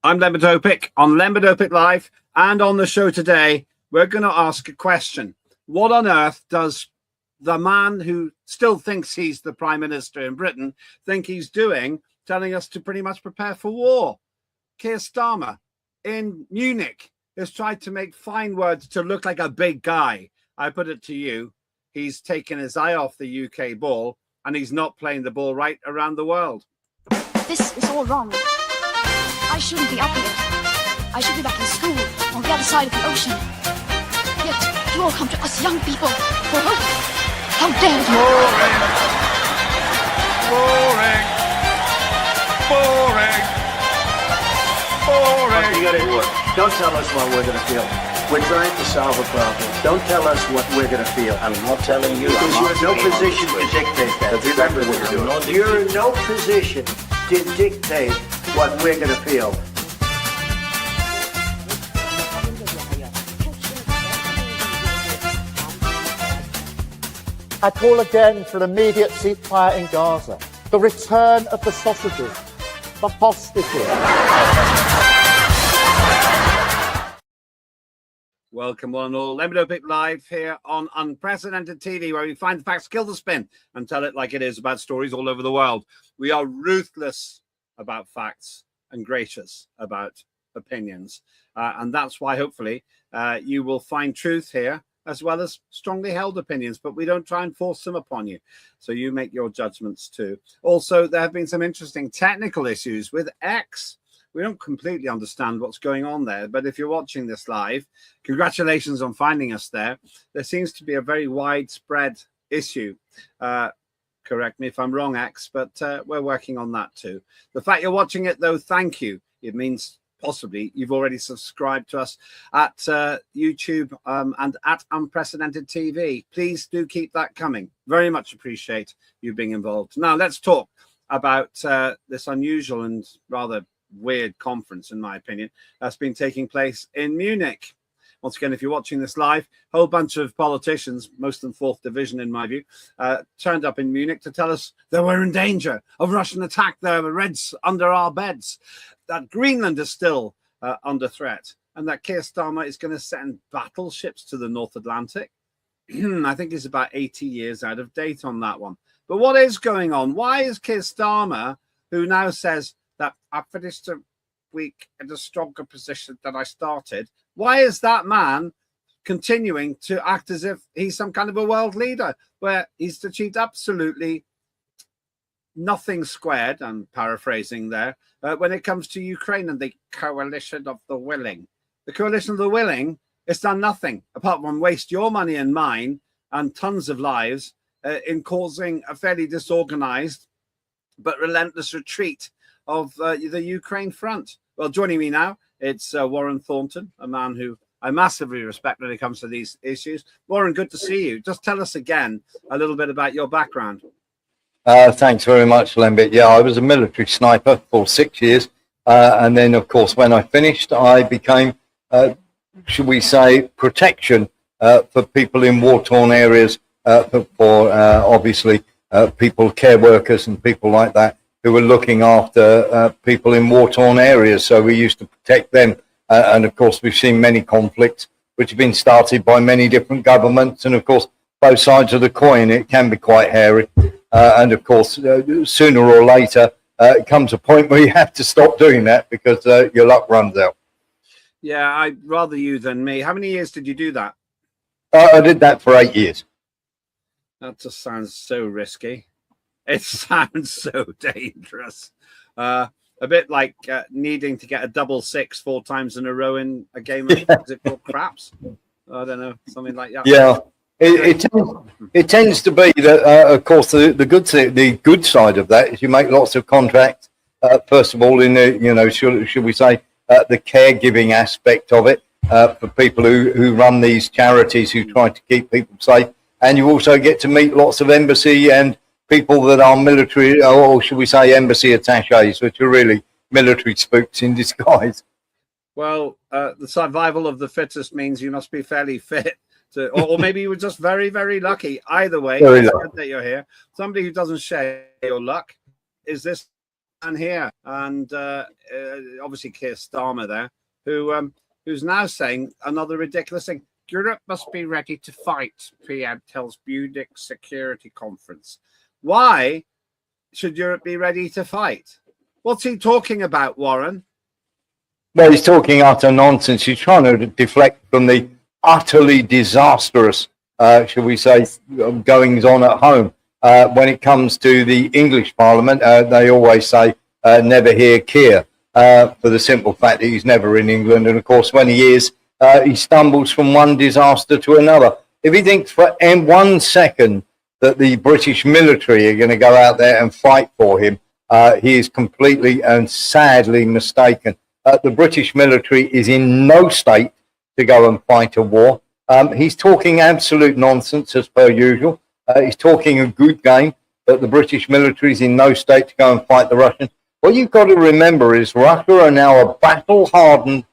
I'm Lembit Öpik on Lembit Öpik Live, and on the show today, we're going to ask a question. What on earth does the man who still thinks he's the Prime Minister in Britain think he's doing, telling us to pretty much prepare for war? Keir Starmer in Munich has tried to make fine words to look like a big guy. I put it to you, he's taken his eye off the UK ball, and he's not playing the ball right around the world. This is all wrong. I shouldn't be up here. I should be back in school on the other side of the ocean. Yet you all come to us young people for hope. How dare you! Boring. Don't tell us what we're going to feel. We're trying to solve a problem. Don't tell us what we're going to feel. I'm not telling you. Because you're in no position to dictate that. Remember what you're doing. You're in no position to dictate what we're going to feel. I call again for an immediate ceasefire in Gaza, the return of the sausages, the hostages. Welcome one and all. Lembit Öpik Live here on Unprecedented TV, where we find the facts, kill the spin, and tell it like it is about stories all over the world. We are ruthless about facts and gracious about opinions. And that's why, hopefully, you will find truth here, as well as strongly held opinions, but we don't try and force them upon you. So you make your judgments too. Also, there have been some interesting technical issues with X. We don't completely understand what's going on there, but if you're watching this live, congratulations on finding us there. There seems to be a very widespread issue. Correct me if I'm wrong, X, but we're working on that too. The fact you're watching it, though, thank you. It means possibly you've already subscribed to us at YouTube and at Unprecedented TV. Please do keep that coming. Very much appreciate you being involved. Now, let's talk about this unusual and rather weird conference, in my opinion, that's been taking place in Munich. Once again, if you're watching this live, a whole bunch of politicians, most of them fourth division in my view, turned up in Munich to tell us that we're in danger of Russian attack. There are Reds under our beds, that Greenland is still under threat, and that Keir Starmer is going to send battleships to the North Atlantic. I think he's about 80 years out of date on that one. But what is going on? Why is Keir Starmer, who now says that I finished a week in a stronger position than I started, why is that man continuing to act as if he's some kind of a world leader, where he's achieved absolutely nothing squared, I'm paraphrasing there, when it comes to Ukraine and the coalition of the willing? The coalition of the willing has done nothing apart from waste your money and mine and tons of lives in causing a fairly disorganized but relentless retreat of the Ukraine front. Well, joining me now, it's Warren Thornton, a man who I massively respect when it comes to these issues. Warren, good to see you. Just tell us again a little bit about your background. Thanks very much, Lembit. Yeah, I was a military sniper for 6 years. And then, of course, when I finished, I became, should we say, protection for people in war-torn areas, for obviously people, care workers and people like that, who were looking after people in war-torn areas. So we used to protect them. And of course, we've seen many conflicts which have been started by many different governments. And of course, both sides of the coin, it can be quite hairy. And of course, sooner or later, it comes a point where you have to stop doing that because your luck runs out. Yeah, I'd rather you than me. How many years did you do that? I did that for 8 years. That just sounds so risky. It sounds so dangerous. A bit like needing to get a double six 4 times in a row in a game of is it called craps? I don't know, something like that. Yeah, it tends to be that, of course, the good side of that is you make lots of contracts. First of all, in the should we say the caregiving aspect of it for people who run these charities who try to keep people safe, and you also get to meet lots of embassy and people that are military, or should we say embassy attaches, which are really military spooks in disguise. Well, the survival of the fittest means you must be fairly fit. Or maybe you were just very, very lucky. Either way, it's good that you're here. Somebody who doesn't share your luck is this man here, and obviously Keir Starmer there, who's now saying another ridiculous thing. Europe must be ready to fight, PM tells Munich Security Conference. Why should Europe be ready to fight? What's he talking about, Warren? Well, he's talking utter nonsense. He's trying to deflect from the utterly disastrous, shall we say, goings on at home. When it comes to the English Parliament, they always say, never hear Keir, for the simple fact that he's never in England. And of course, when he is, he stumbles from one disaster to another. If he thinks for 1 second that the British military are going to go out there and fight for him, he is completely and sadly mistaken. The British military is in no state to go and fight a war. He's talking absolute nonsense as per usual. He's talking a good game, but the British military is in no state to go and fight the Russians. What you've got to remember is Russia are now a battle-hardened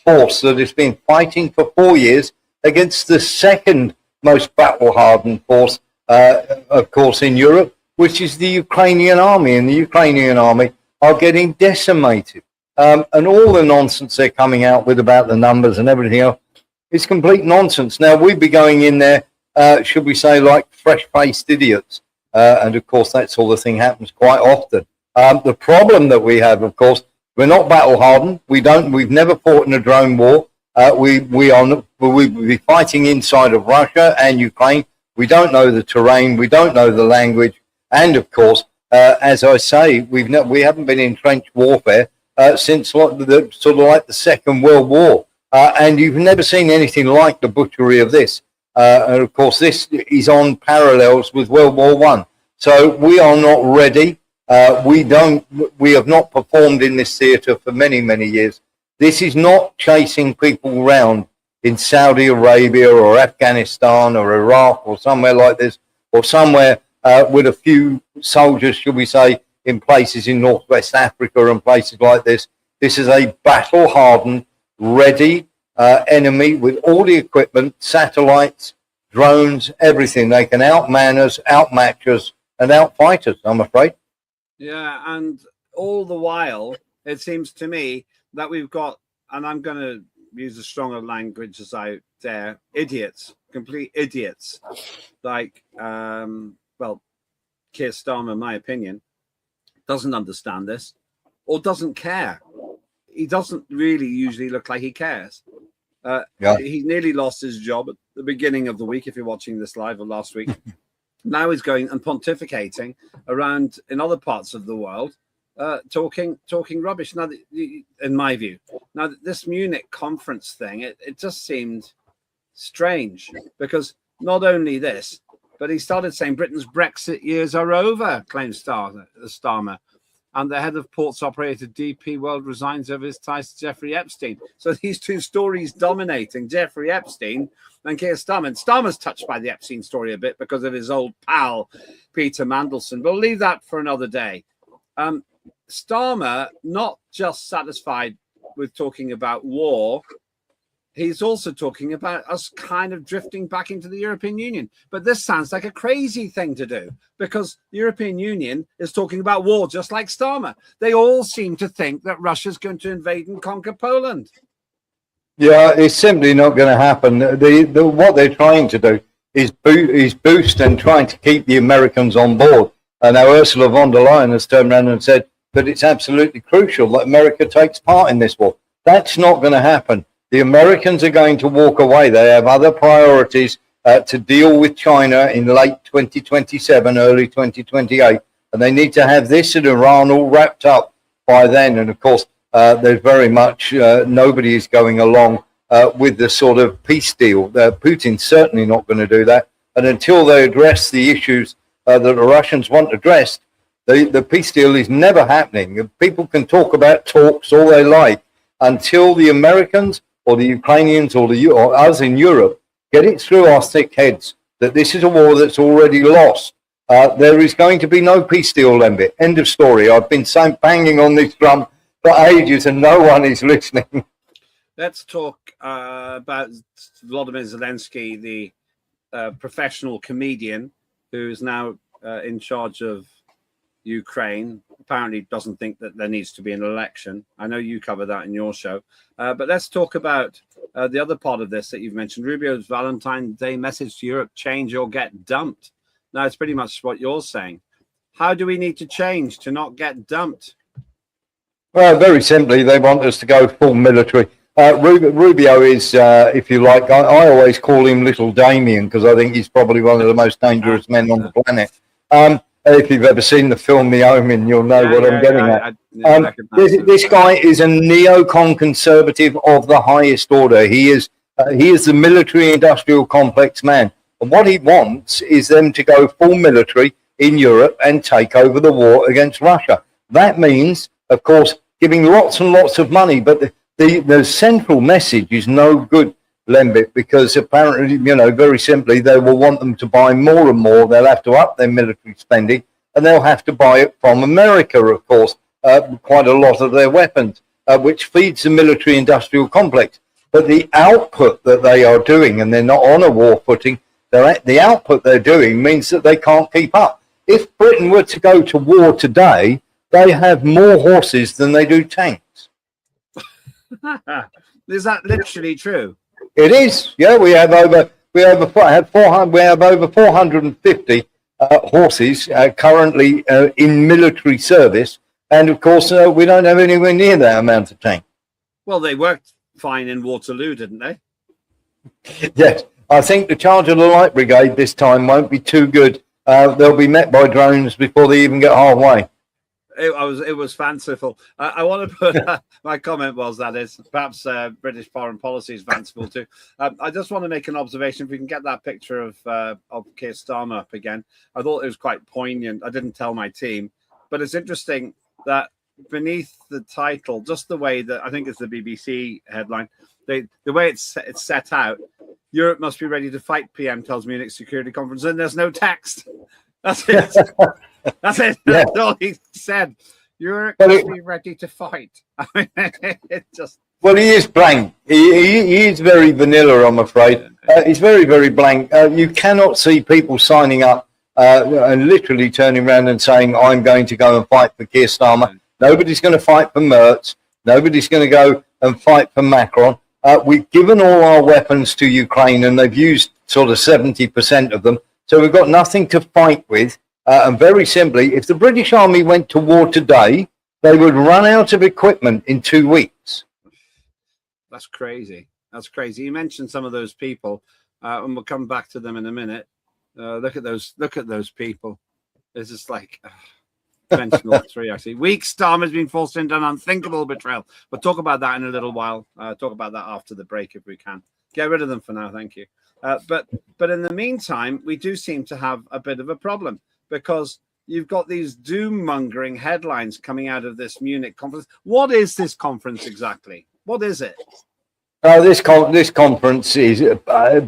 force that has been fighting for 4 years against the second most battle-hardened force, of course, in Europe, which is the Ukrainian army. And the Ukrainian army are getting decimated. And all the nonsense they're coming out with about the numbers and everything else is complete nonsense. Now, we'd be going in there, should we say, like fresh-faced idiots. And, of course, that sort of thing happens quite often. The problem that we have, of course, we're not battle-hardened. We've never fought in a drone war. We'll be fighting inside of Russia and Ukraine. We don't know the terrain. We don't know the language. And, of course, as I say, we haven't been in trench warfare since sort of like the Second World War. And you've never seen anything like the butchery of this. And, of course, this is on parallels with World War One. So we are not ready. We have not performed in this theatre for many, many years. This is not chasing people around in Saudi Arabia or Afghanistan or Iraq or somewhere like this, or somewhere with a few soldiers, should we say, in places in Northwest Africa and places like this. This is a battle-hardened, ready enemy with all the equipment, satellites, drones, everything. They can outman us, outmatch us, and outfight us, I'm afraid. Yeah, and all the while, it seems to me that we've got, and I'm going to use as strong a language as I dare, idiots, complete idiots. Like, well, Keir Starmer, in my opinion, doesn't understand this or doesn't care. He doesn't really usually look like he cares. He nearly lost his job at the beginning of the week, if you're watching this live, or last week. Now he's going and pontificating around in other parts of the world, talking rubbish. Now, in my view, now this Munich conference thing, it just seemed strange, because not only this, but he started saying Britain's Brexit years are over, claims Starmer. And the head of ports operator DP World resigns over his ties to Jeffrey Epstein. So these two stories dominating, Jeffrey Epstein and Keir Starmer. And Starmer's touched by the Epstein story a bit because of his old pal, Peter Mandelson. But we'll leave that for another day. Starmer, not just satisfied with talking about war, he's also talking about us kind of drifting back into the European Union. But this sounds like a crazy thing to do, because the European Union is talking about war just like Starmer. They all seem to think that Russia's going to invade and conquer Poland. Yeah, it's simply not going to happen. What they're trying to do is boost and trying to keep the Americans on board. And now Ursula von der Leyen has turned around and said that it's absolutely crucial that America takes part in this war. That's not going to happen. The Americans are going to walk away. They have other priorities to deal with China in late 2027, early 2028. And they need to have this and Iran all wrapped up by then. And of course, there's very much nobody is going along with the sort of peace deal. Putin's certainly not going to do that. And until they address the issues that the Russians want addressed, the peace deal is never happening. People can talk about talks all they like until the Americans or the Ukrainians or us in Europe get it through our thick heads that this is a war that's already lost. There is going to be no peace deal, Lembit. End of story. I've been banging on this drum for ages and no one is listening. Let's talk about Volodymyr Zelensky, the professional comedian who is now in charge of Ukraine. Apparently doesn't think that there needs to be an election. I know you cover that in your show. But let's talk about the other part of this that you've mentioned. Rubio's Valentine's Day message to Europe: change or get dumped. Now, it's pretty much what you're saying. How do we need to change to not get dumped? Well, very simply, they want us to go full military. Rubio is, if you like, I always call him Little Damien because I think he's probably one of the most dangerous men on the planet. If you've ever seen the film The Omen, you'll know what I'm getting at. This guy is a neocon conservative of the highest order. He is the military-industrial complex man. And what he wants is them to go full military in Europe and take over the war against Russia. That means, of course, giving lots and lots of money. But the central message is no good, Lembit, because apparently, very simply, they will want them to buy more and more. They'll have to up their military spending, and they'll have to buy it from America, of course, quite a lot of their weapons, which feeds the military-industrial complex. But the output that they are doing, and they're not on a war footing, the output they're doing means that they can't keep up. If Britain were to go to war today, they have more horses than they do tanks. Is that literally true? It is. Yeah, we have over 450 horses currently in military service, and of course we don't have anywhere near that amount of tanks. Well, they worked fine in Waterloo, didn't they? Yes, I think the charge of the Light Brigade this time won't be too good. They'll be met by drones before they even get halfway. It was fanciful. I want to put my comment was that is perhaps British foreign policy is fanciful too. I just want to make an observation. If we can get that picture of Keir Starmer up again, I thought it was quite poignant. I didn't tell my team, but it's interesting that beneath the title, just the way that I think it's the BBC headline, the way it's set out, Europe must be ready to fight. PM tells Munich Security Conference, and there's no text. That's it. That's it. Yeah. That's all he said. Europe must be ready to fight. I mean, it just. Well, he is blank. He is very vanilla, I'm afraid. He's very, very blank. You cannot see people signing up and literally turning around and saying, I'm going to go and fight for Keir Starmer. Nobody's going to fight for Merz. Nobody's going to go and fight for Macron. We've given all our weapons to Ukraine, and they've used sort of 70% of them. So we've got nothing to fight with. And very simply, if the British Army went to war today, they would run out of equipment in 2 weeks. That's crazy. That's crazy. You mentioned some of those people, and we'll come back to them in a minute. Look at those people. It's just like mention all three, actually. Weak Starmer's been forced into an unthinkable betrayal. We'll talk about that in a little while. Talk about that after the break if we can. Get rid of them for now, thank you. But in the meantime, we do seem to have a bit of a problem, because you've got these doom-mongering headlines coming out of this Munich conference. What is this conference exactly? What is it? This conference is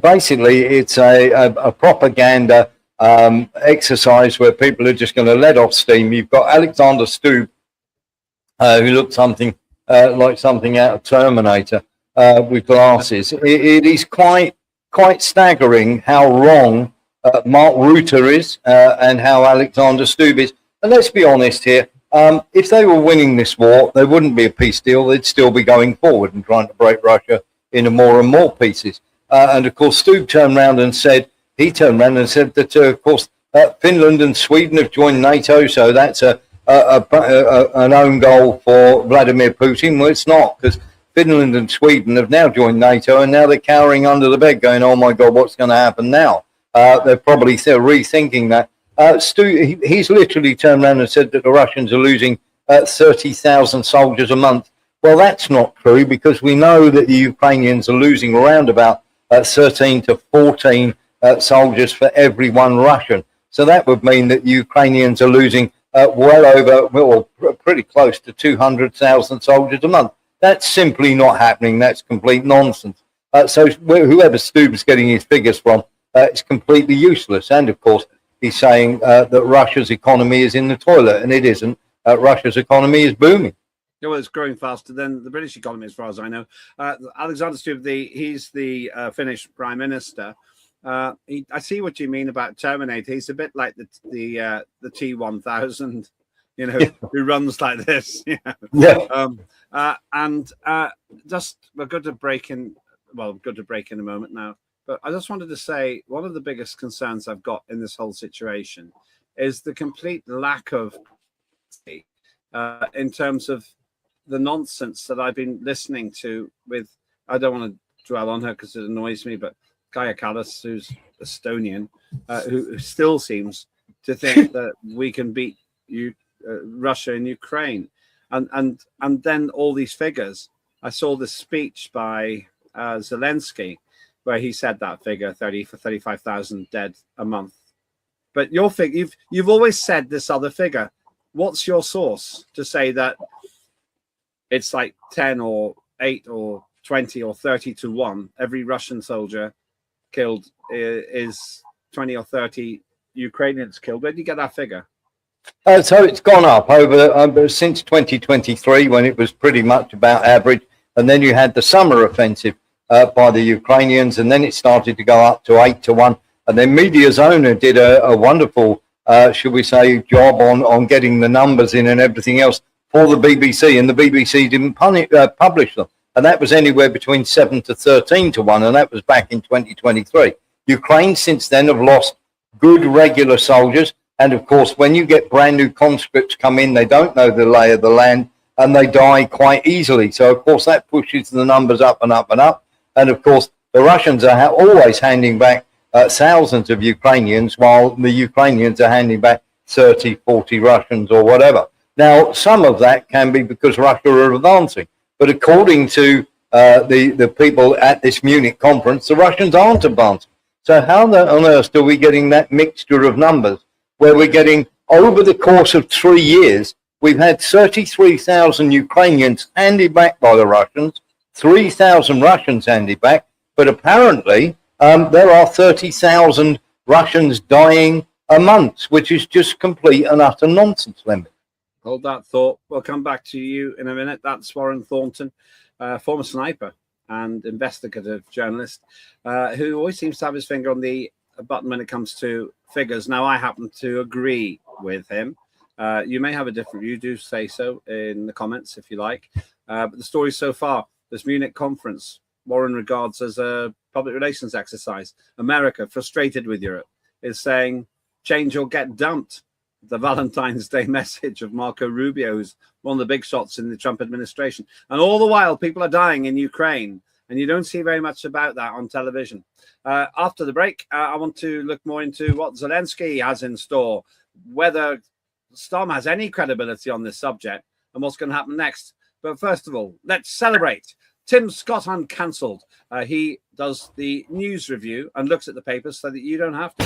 basically it's a propaganda exercise where people are just going to let off steam. You've got Alexander Stubb, who looked something like something out of Terminator with glasses. It is quite staggering how wrong Mark Rutte is and how Alexander Stubb is. And let's be honest here, if they were winning this war, there wouldn't be a peace deal. They'd still be going forward and trying to break Russia into more and more pieces. And of course, Stubb turned around and said that, of course, Finland and Sweden have joined NATO, so that's an own goal for Vladimir Putin. Well, it's not, because Finland and Sweden have now joined NATO, and now they're cowering under the bed going, oh my God, what's going to happen now? They're probably still rethinking that. He's literally turned around and said that the Russians are losing 30,000 soldiers a month. Well, that's not true, because we know that the Ukrainians are losing around about 13 to 14 soldiers for every one Russian. So that would mean that the Ukrainians are losing pretty close to 200,000 soldiers a month. That's simply not happening. That's complete nonsense. So whoever Stubb's getting his figures from, it's completely useless. And of course, he's saying that Russia's economy is in the toilet, and it isn't. Russia's economy is booming. Yeah, well, it's growing faster than the British economy, as far as I know. Alexander Stubb, he's the Finnish Prime Minister. I see what you mean about Terminator. He's a bit like the T-1000 you know, who runs like this. You know? Yeah. Just we're going to break in. Well, I'm going to break in a moment now. But I just wanted to say one of the biggest concerns I've got in this whole situation is the complete lack of in terms of the nonsense that I've been listening to with, I don't want to dwell on her because it annoys me, but Kaja Kallas, who's Estonian, who still seems to think that we can beat Russia and Ukraine. And then all these figures. I saw this speech by Zelensky, where he said that figure 35,000 dead a month. But your figure, you've always said this other figure. What's your source to say that it's like 10 or 8 or 20 or 30 to 1? Every Russian soldier killed is 20 or 30 Ukrainians killed. Where do you get that figure? So it's gone up over since 2023, when it was pretty much about average. And then you had the summer offensive by the Ukrainians, and then it started to go up to 8 to 1. And then Media's owner did a wonderful, should we say, job on getting the numbers in and everything else for the BBC, and the BBC didn't publish them. And that was anywhere between 7 to 13 to 1, and that was back in 2023. Ukraine since then have lost good regular soldiers. And of course, when you get brand new conscripts come in, they don't know the lay of the land, and they die quite easily. So, of course, that pushes the numbers up and up and up. And, of course, the Russians are always handing back thousands of Ukrainians, while the Ukrainians are handing back 30, 40 Russians or whatever. Now, some of that can be because Russia are advancing. But according to the people at this Munich conference, the Russians aren't advancing. So how on earth are we getting that mixture of numbers, where we're getting, over the course of 3 years, we've had 33,000 Ukrainians handed back by the Russians, 3,000 Russians handed back, but apparently there are 30,000 Russians dying a month, which is just complete and utter nonsense, Lembit. Hold that thought. We'll come back to you in a minute. That's Warren Thornton, former sniper and investigative journalist, who always seems to have his finger on the button when it comes to figures. Now, I happen to agree with him. You may have a different view. Do say so in the comments if you like. But the story so far, this Munich conference, Warren regards as a public relations exercise. America, frustrated with Europe, is saying, change or get dumped. The Valentine's Day message of Marco Rubio, who's one of the big shots in the Trump administration. And all the while, people are dying in Ukraine. And you don't see very much about that on television. After the break, I want to look more into what Zelensky has in store, whether Starmer has any credibility on this subject, and what's going to happen next. But first of all, let's celebrate. Tim Scott Uncancelled. He does the news review and looks at the papers so that you don't have to.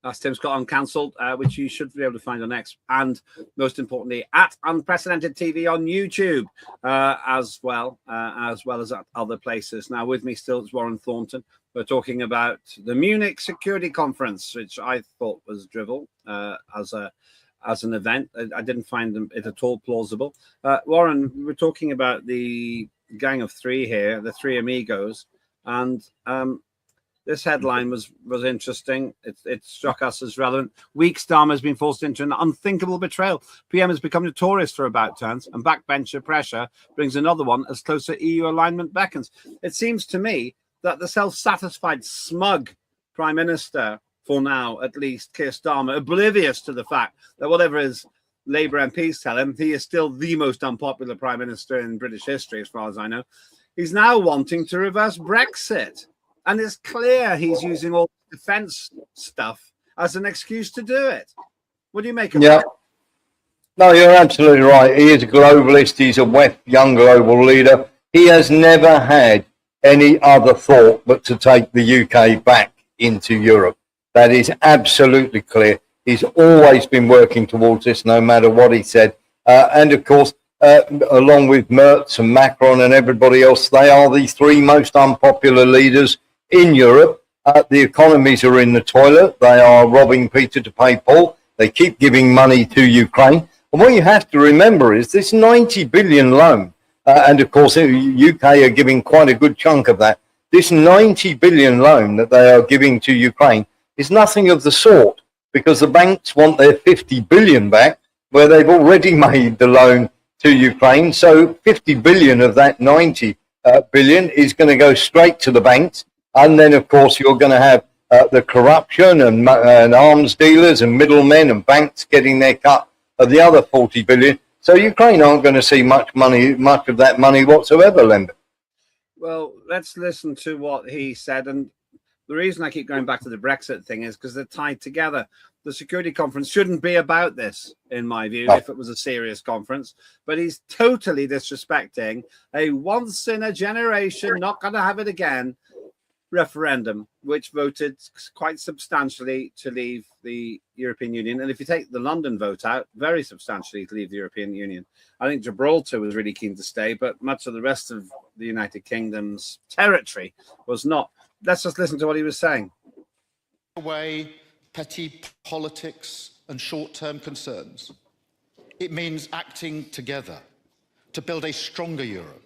That's Tim Scott Uncancelled, which you should be able to find on X, and most importantly at Unprecedented TV on YouTube, as well as at other places. Now, with me still is Warren Thornton. We're talking about the Munich Security Conference, which I thought was drivel as an event. I didn't find it at all plausible. Warren, we're talking about the gang of three here, the three amigos, and this headline was interesting. It struck us as relevant. Weak Starmer has been forced into an unthinkable betrayal. PM has become notorious for about turns, and backbencher pressure brings another one as closer EU alignment beckons. It seems to me that the self-satisfied, smug Prime Minister, for now at least, Keir Starmer, oblivious to the fact that whatever his Labour MPs tell him, he is still the most unpopular Prime Minister in British history, as far as I know. He's now wanting to reverse Brexit. And it's clear he's using all the defence stuff as an excuse to do it. What do you make of that? No, you're absolutely right. He is a globalist. He's a wet, young global leader. He has never had any other thought but to take the UK back into Europe. That is absolutely clear. He's always been working towards this, no matter what he said. And of course, along with Merz and Macron and everybody else. They are the three most unpopular leaders in Europe. The economies are in the toilet. They are robbing Peter to pay Paul. They keep giving money to Ukraine. And what you have to remember is this 90 billion loan, and of course, the UK are giving quite a good chunk of that. This 90 billion loan that they are giving to Ukraine is nothing of the sort, because the banks want their 50 billion back, where they've already made the loan to Ukraine. So 50 billion of that 90 billion is going to go straight to the banks. And then, of course, you're going to have the corruption and arms dealers and middlemen and banks getting their cut of the other 40 billion. So Ukraine aren't going to see much of that money whatsoever, Lembit. Well, let's listen to what he said. And the reason I keep going back to the Brexit thing is because they're tied together. The Security Conference shouldn't be about this, in my view, if it was a serious conference. But he's totally disrespecting a once-in-a-generation, not going to have it again, referendum, which voted quite substantially to leave the European Union. And if you take the London vote out, very substantially to leave the European Union. I think Gibraltar was really keen to stay, but much of the rest of the United Kingdom's territory was not. Let's just listen to what he was saying. Away petty politics and short-term concerns. It means acting together to build a stronger Europe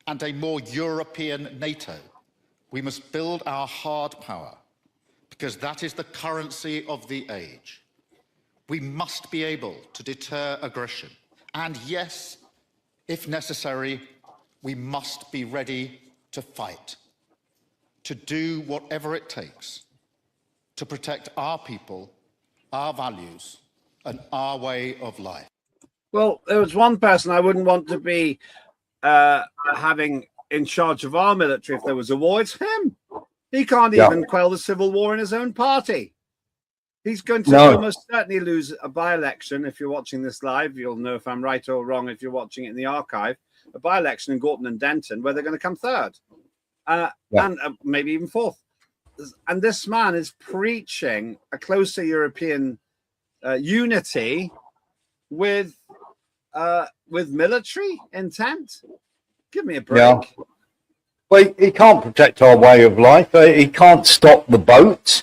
and a more European NATO. We must build our hard power, because that is the currency of the age. We must be able to deter aggression. And yes, if necessary, we must be ready to fight, to do whatever it takes to protect our people, our values, and our way of life. Well, there was one person I wouldn't want to be having in charge of our military if there was a war. It's him. He can't even quell the civil war in his own party. He's going to almost certainly lose a by-election. If you're watching this live, you'll know if I'm right or wrong if you're watching it in the archive. A by-election in Gorton and Denton where they're going to come third and maybe even fourth. And this man is preaching a closer European unity with military intent. Give me a break. Yeah. Well, he can't protect our way of life. He can't stop the boats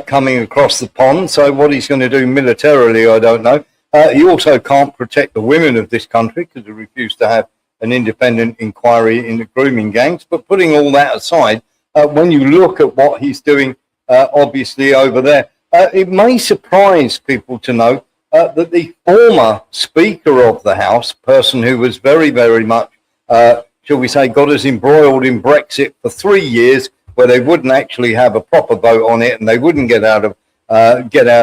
coming across the pond. So what he's going to do militarily, I don't know. He also can't protect the women of this country because he refused to have an independent inquiry into grooming gangs. But putting all that aside, when you look at what he's doing, obviously over there, it may surprise people to know that the former Speaker of the House, person who was very, very much, shall we say, got us embroiled in Brexit for 3 years, where they wouldn't actually have a proper vote on it and they wouldn't get out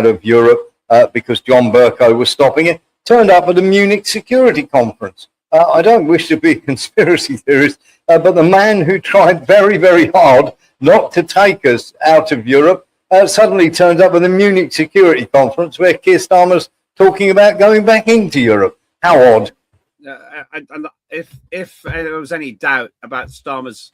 of Europe because John Bercow was stopping it, turned up at the Munich Security Conference. I don't wish to be a conspiracy theorist, but the man who tried very, very hard not to take us out of Europe suddenly turns up at the Munich Security Conference where Keir Starmer's talking about going back into Europe. How odd. And if there was any doubt about Starmer's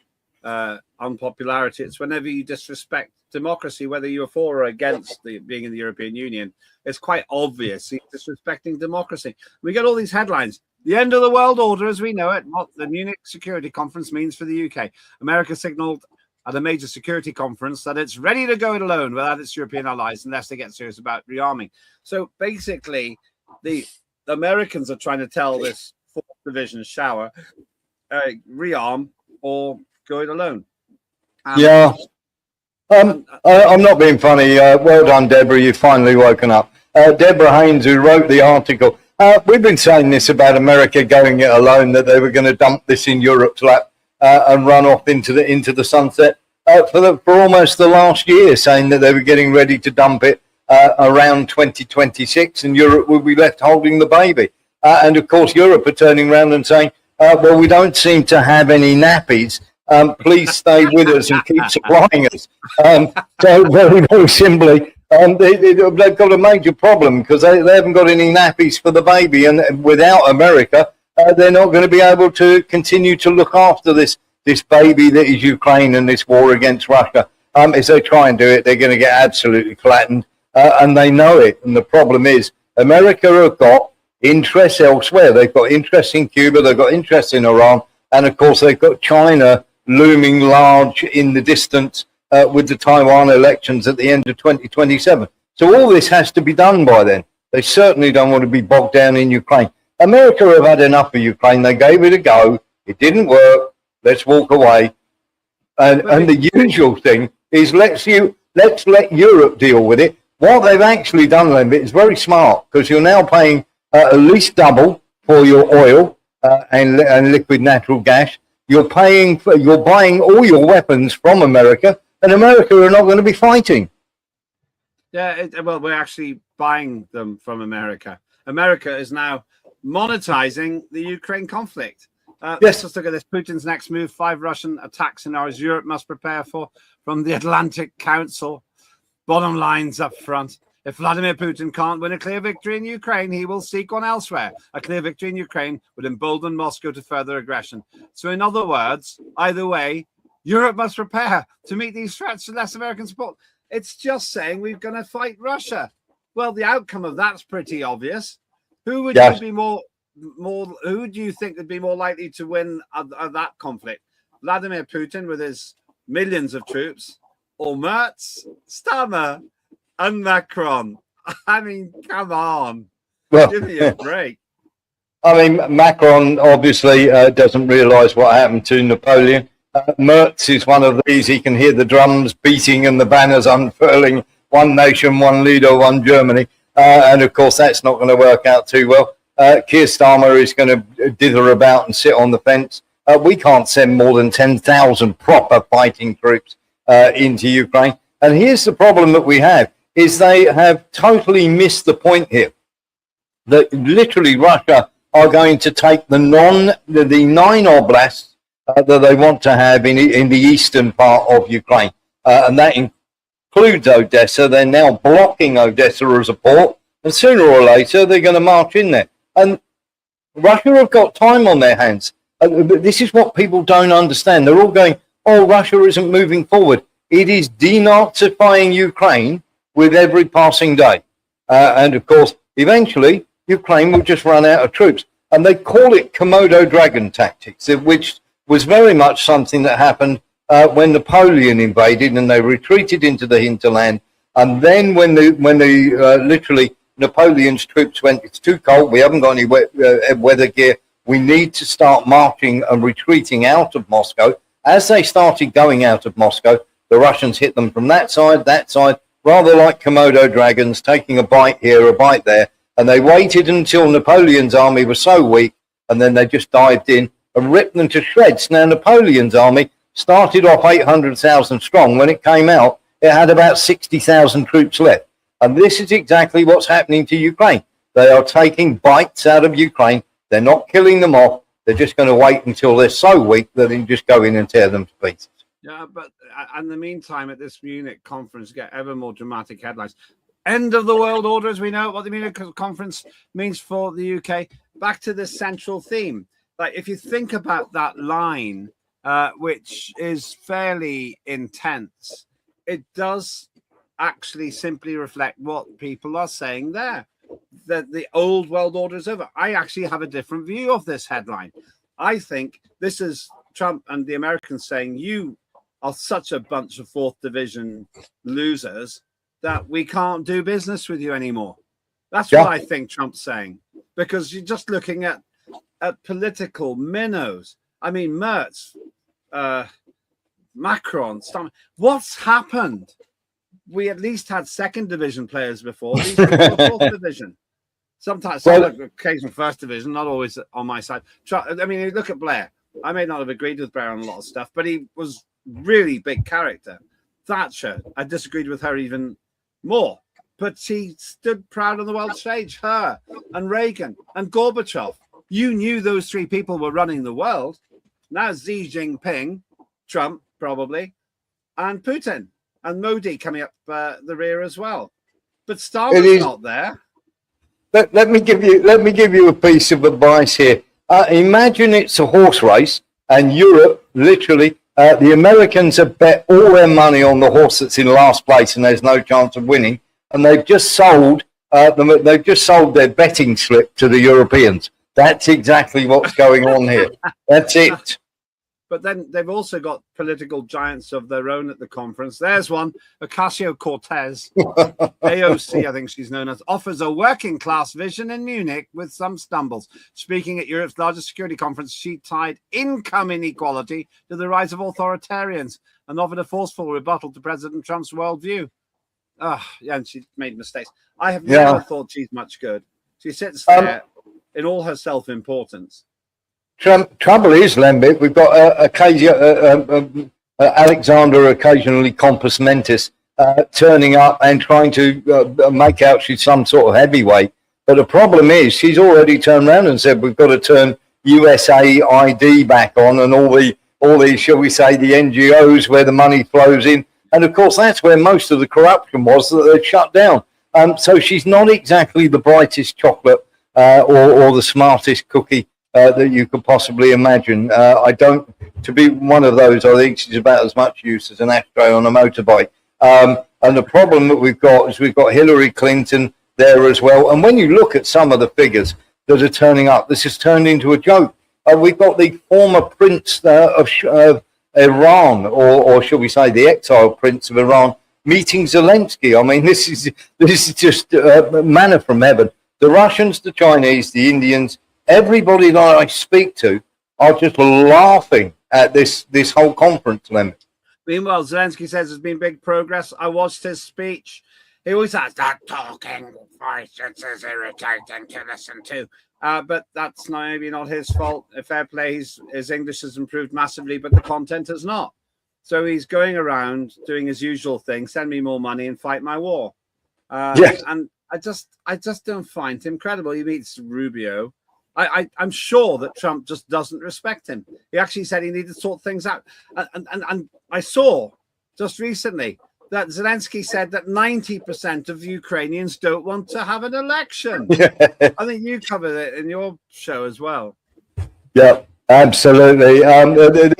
unpopularity, it's whenever you disrespect democracy, whether you're for or against being in the European Union. It's quite obvious he's disrespecting democracy. We get all these headlines. The end of the world order as we know it, what the Munich Security Conference means for the UK. America signalled at a major security conference that it's ready to go it alone without its European allies unless they get serious about rearming. So basically, the Americans are trying to tell this fourth division shower, rearm or go it alone. I'm not being funny. Well done, Deborah. You've finally woken up. Deborah Haynes, who wrote the article. We've been saying this about America going it alone, that they were going to dump this in Europe's lap and run off into the sunset for almost the last year, saying that they were getting ready to dump it around 2026 and Europe will be left holding the baby. And of course, Europe are turning around and saying, well, we don't seem to have any nappies. Please stay with us and keep supplying us. So very, very simply, they've got a major problem because they haven't got any nappies for the baby. And without America, they're not going to be able to continue to look after this baby that is Ukraine and this war against Russia. If they try and do it, they're going to get absolutely flattened. And they know it. And the problem is America have got interests elsewhere. They've got interests in Cuba, they've got interests in Iran, and of course they've got China looming large in the distance with the Taiwan elections at the end of 2027. So all this has to be done by then. They certainly don't want to be bogged down in Ukraine. America have had enough of Ukraine. They gave it a go. It didn't work. Let's walk away. And the usual thing is let's let Europe deal with it. What they've actually done, Lembit, is very smart, because you're now paying at least double for your oil and liquid natural gas. You're buying all your weapons from America, and America are not going to be fighting. Yeah, well, we're actually buying them from America. America is now monetizing the Ukraine conflict. Yes. Let's just look at this. Putin's next move: 5 Russian attack scenarios Europe must prepare for from the Atlantic Council. Bottom lines up front. If Vladimir Putin can't win a clear victory in Ukraine, he will seek one elsewhere. A clear victory in Ukraine would embolden Moscow to further aggression. So in other words, either way, Europe must prepare to meet these threats with less American support. It's just saying we're going to fight Russia. Well, the outcome of that's pretty obvious. Who would you be more? Who do you think would be more likely to win that conflict? Vladimir Putin with his millions of troops, or Merz, Starmer, and Macron? I mean, come on, give me a break. I mean, Macron obviously doesn't realise what happened to Napoleon. Merz is one of these. He can hear the drums beating and the banners unfurling. One nation, one leader, one Germany. And of course, that's not going to work out too well. Keir Starmer is going to dither about and sit on the fence. We can't send more than 10,000 proper fighting troops into Ukraine. And here's the problem that we have, is they have totally missed the point here. That literally Russia are going to take the 9 oblasts that they want to have in the eastern part of Ukraine. And that includes Odessa. They're now blocking Odessa as a port. And sooner or later, they're going to march in there. And Russia have got time on their hands. This is what people don't understand. They're all going, oh, Russia isn't moving forward. It is denazifying Ukraine with every passing day. And of course, eventually, Ukraine will just run out of troops. And they call it Komodo dragon tactics, which was very much something that happened when Napoleon invaded and they retreated into the hinterland. And then when literally Napoleon's troops went, it's too cold, we haven't got any weather gear, we need to start marching and retreating out of Moscow. As they started going out of Moscow, the Russians hit them from that side, rather like Komodo dragons, taking a bite here, a bite there. And they waited until Napoleon's army was so weak, and then they just dived in and ripped them to shreds. Now, Napoleon's army started off 800,000 strong. When it came out, it had about 60,000 troops left. And this is exactly what's happening to Ukraine. They are taking bites out of Ukraine. They're not killing them off. They're just going to wait until they're so weak that they can just go in and tear them to pieces. Yeah, but in the meantime, at this Munich conference, get ever more dramatic headlines. End of the world order, as we know what the Munich conference means for the UK. Back to this central theme. Like, if you think about that line, which is fairly intense, it does actually simply reflect what people are saying there, that the old world order is over. I actually have a different view of this headline. I think this is Trump and the Americans saying, you are such a bunch of fourth division losers that we can't do business with you anymore. That's what I think Trump's saying, because you're just looking at political minnows. I mean, Merz, Macron, Starmer. What's happened? We at least had second division players before. These people are fourth division. Sometimes, occasional first division, not always on my side. I mean, you look at Blair. I may not have agreed with Blair on a lot of stuff, but he was really big character. Thatcher, I disagreed with her even more, but she stood proud on the world stage. Her and Reagan and Gorbachev. You knew those three people were running the world. Now Xi Jinping, Trump probably, and Putin and Modi coming up the rear as well. But Starmer's not there. Let me give you a piece of advice here. Imagine it's a horse race, and Europe literally. The Americans have bet all their money on the horse that's in last place and there's no chance of winning. And they've just sold They've just sold their betting slip to the Europeans. That's exactly what's going on here. That's it. But then they've also got political giants of their own at the conference. There's one, Ocasio-Cortez, AOC, I think she's known as, offers a working class vision in Munich with some stumbles. Speaking at Europe's largest security conference, she tied income inequality to the rise of authoritarians and offered a forceful rebuttal to President Trump's worldview. Yeah, and she made mistakes. I have never thought she's much good. She sits there in all her self-importance. Trouble is, Lembit, we've got Alexander occasionally compos mentis turning up and trying to make out she's some sort of heavyweight. But the problem is she's already turned around and said we've got to turn USAID back on and all the, shall we say, the NGOs where the money flows in. And of course, that's where most of the corruption was that they'd shut down. So she's not exactly the brightest chocolate or the smartest cookie that you could possibly imagine. To be one of those, I think she's about as much use as an ashtray on a motorbike. And the problem that we've got is we've got Hillary Clinton there as well. And when you look at some of the figures that are turning up, this has turned into a joke. We've got the former prince of Iran, or shall we say the exiled prince of Iran, meeting Zelensky. I mean, this is just manna from heaven. The Russians, the Chinese, the Indians, everybody that I speak to are just laughing at this whole conference, Lem. Meanwhile, Zelensky says there's been big progress. I watched his speech. He always has that talking voice. It's irritating to listen to. But that's maybe not his fault. Fair play, his English has improved massively, but the content has not. So he's going around doing his usual thing, send me more money and fight my war. Yes. And I just don't find him credible. He meets Rubio. I'm sure that Trump just doesn't respect him. He actually said he needed to sort things out. And I saw just recently that Zelensky said that 90% of Ukrainians don't want to have an election. I think you covered it in your show as well. Yeah, absolutely.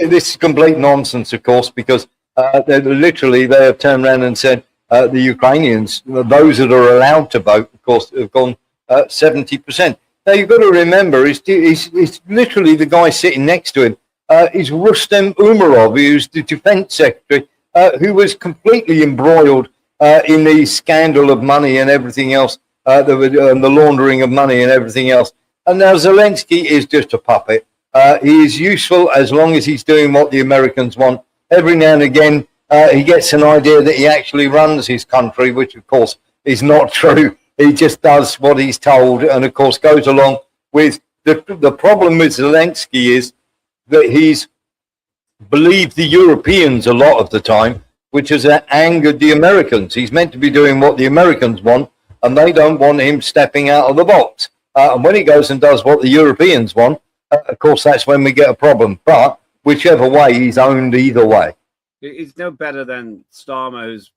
This is complete nonsense, of course, because they have turned around and said the Ukrainians, those that are allowed to vote, of course, have gone 70%. Now, you've got to remember, he's literally the guy sitting next to him. Is Rustem Umerov, who's the defense secretary, who was completely embroiled in the scandal of money and everything else, the laundering of money and everything else. And now Zelensky is just a puppet. He is useful as long as he's doing what the Americans want. Every now and again, he gets an idea that he actually runs his country, which, of course, is not true. He just does what he's told and, of course, goes along with the problem with Zelensky is that he's believed the Europeans a lot of the time, which has angered the Americans. He's meant to be doing what the Americans want, and they don't want him stepping out of the box. And when he goes and does what the Europeans want, of course, that's when we get a problem. But whichever way, he's owned either way. He's no better than Starmer, who's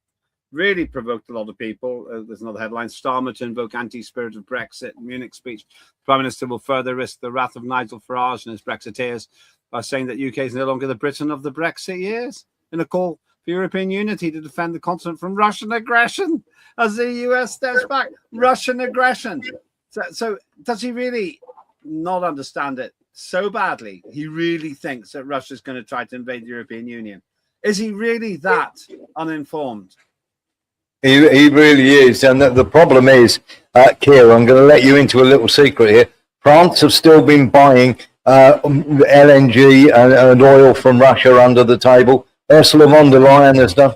really provoked a lot of people. There's another headline: Starmer to invoke anti-spirit of Brexit. Munich speech. Prime Minister will further risk the wrath of Nigel Farage and his Brexiteers by saying that UK is no longer the Britain of the Brexit years, in a call for European unity to defend the continent from Russian aggression as the US steps back. Russian aggression. So does he really not understand it so badly? He really thinks that Russia's going to try to invade the European Union. Is he really that uninformed? He really is. And the problem is, Keir, I'm going to let you into a little secret here. France have still been buying LNG and oil from Russia under the table. Ursula von der Leyen has done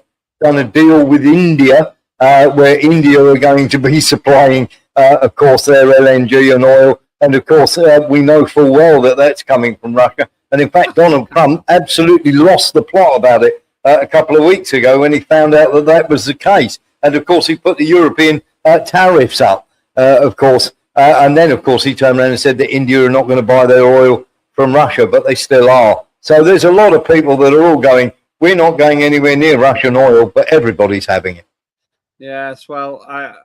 a deal with India, where India are going to be supplying, of course, their LNG and oil. And, of course, we know full well that that's coming from Russia. And, in fact, Donald Trump absolutely lost the plot about it a couple of weeks ago when he found out that that was the case. And, of course, he put the European tariffs up, of course. And then, of course, he turned around and said that India are not going to buy their oil from Russia, but they still are. So there's a lot of people that are all going, we're not going anywhere near Russian oil, but everybody's having it. Yes, well,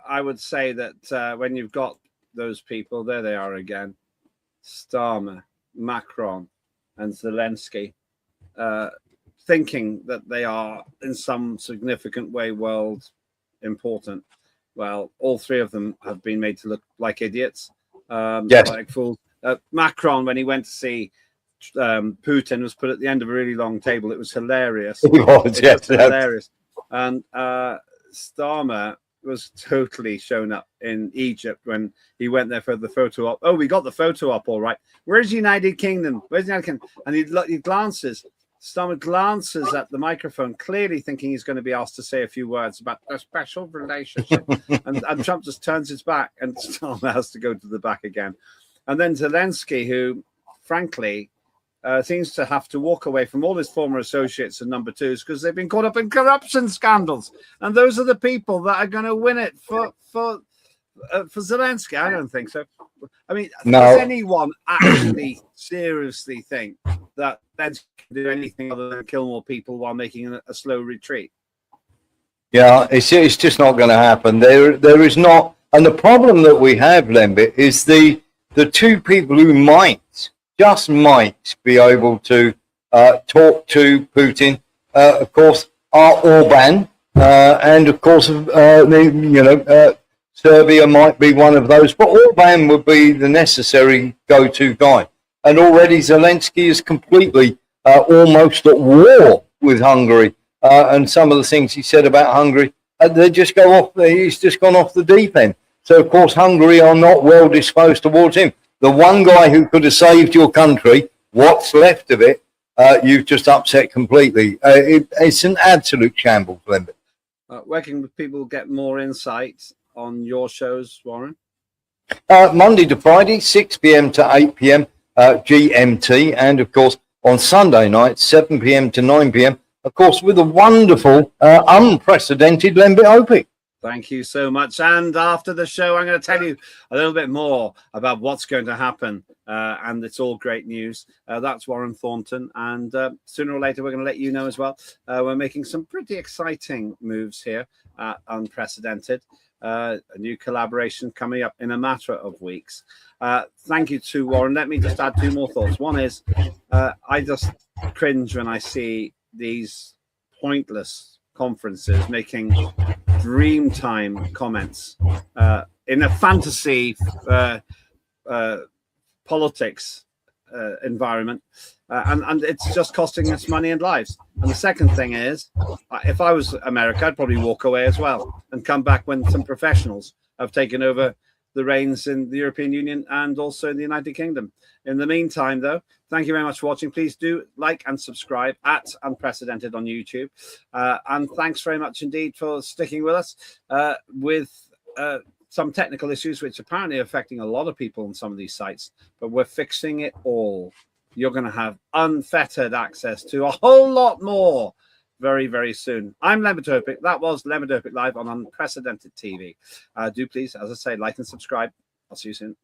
I would say that when you've got those people, there they are again, Starmer, Macron, and Zelensky, thinking that they are in some significant way world important. well, all three of them have been made to look like idiots, Yes. like fools. Macron, when he went to see Putin, was put at the end of a really long table. It was hilarious. He was, It yes. was hilarious. And Starmer was totally shown up in Egypt when he went there for the photo op. Oh, we got the photo op, all right. Where's the United Kingdom? Where's the United Kingdom? And he glances. Starmer glances at the microphone, clearly thinking he's going to be asked to say a few words about a special relationship. and Trump just turns his back, and Starmer has to go to the back again. And then Zelensky, who, frankly, seems to have to walk away from all his former associates and number twos because they've been caught up in corruption scandals. And those are the people that are going to win it for Zelensky. I don't think so. I mean, does anyone actually seriously think that Zelensky can do anything other than kill more people while making a slow retreat? Yeah, it's just not going to happen. There is not, and the problem that we have, Lembit, is the two people who just might be able to talk to Putin, of course, are Orban, and of course, Serbia might be one of those, but Orban would be the necessary go-to guy. And already Zelensky is completely almost at war with Hungary, and some of the things he said about Hungary, they just go off. He's just gone off the deep end. So, of course, Hungary are not well disposed towards him. The one guy who could have saved your country, what's left of it, you've just upset completely. It's an absolute shambles, Lembit. Where can people get more insight on your shows, Warren? Monday to Friday, 6 p.m. to 8 p.m. GMT, and of course on Sunday night, 7 p.m. to 9 p.m. Of course, with a wonderful, unprecedented Lembit Öpik. Thank you so much. And after the show, I'm going to tell you a little bit more about what's going to happen. And it's all great news. That's Warren Thornton. And sooner or later, we're going to let you know as well. We're making some pretty exciting moves here at Unprecedented. A new collaboration coming up in a matter of weeks. Thank you to Warren. Let me just add two more thoughts. One is I just cringe when I see these pointless conferences making Dreamtime comments in a fantasy politics environment, and it's just costing us money and lives. And the second thing is, if I was America, I'd probably walk away as well and come back when some professionals have taken over the reins in the European Union and also in the United Kingdom. In the meantime, though, thank you very much for watching. Please do like and subscribe at Unprecedented on YouTube. And thanks very much indeed for sticking with us with some technical issues, which apparently are affecting a lot of people on some of these sites. But we're fixing it all. You're going to have unfettered access to a whole lot more very, very soon. I'm Lembit Öpik. That was Lembit Öpik Live on Unprecedented TV. Do please, as I say, like and subscribe. I'll see you soon.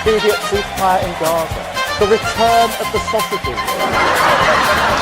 Immediate ceasefire in Gaza. The return of the sausages.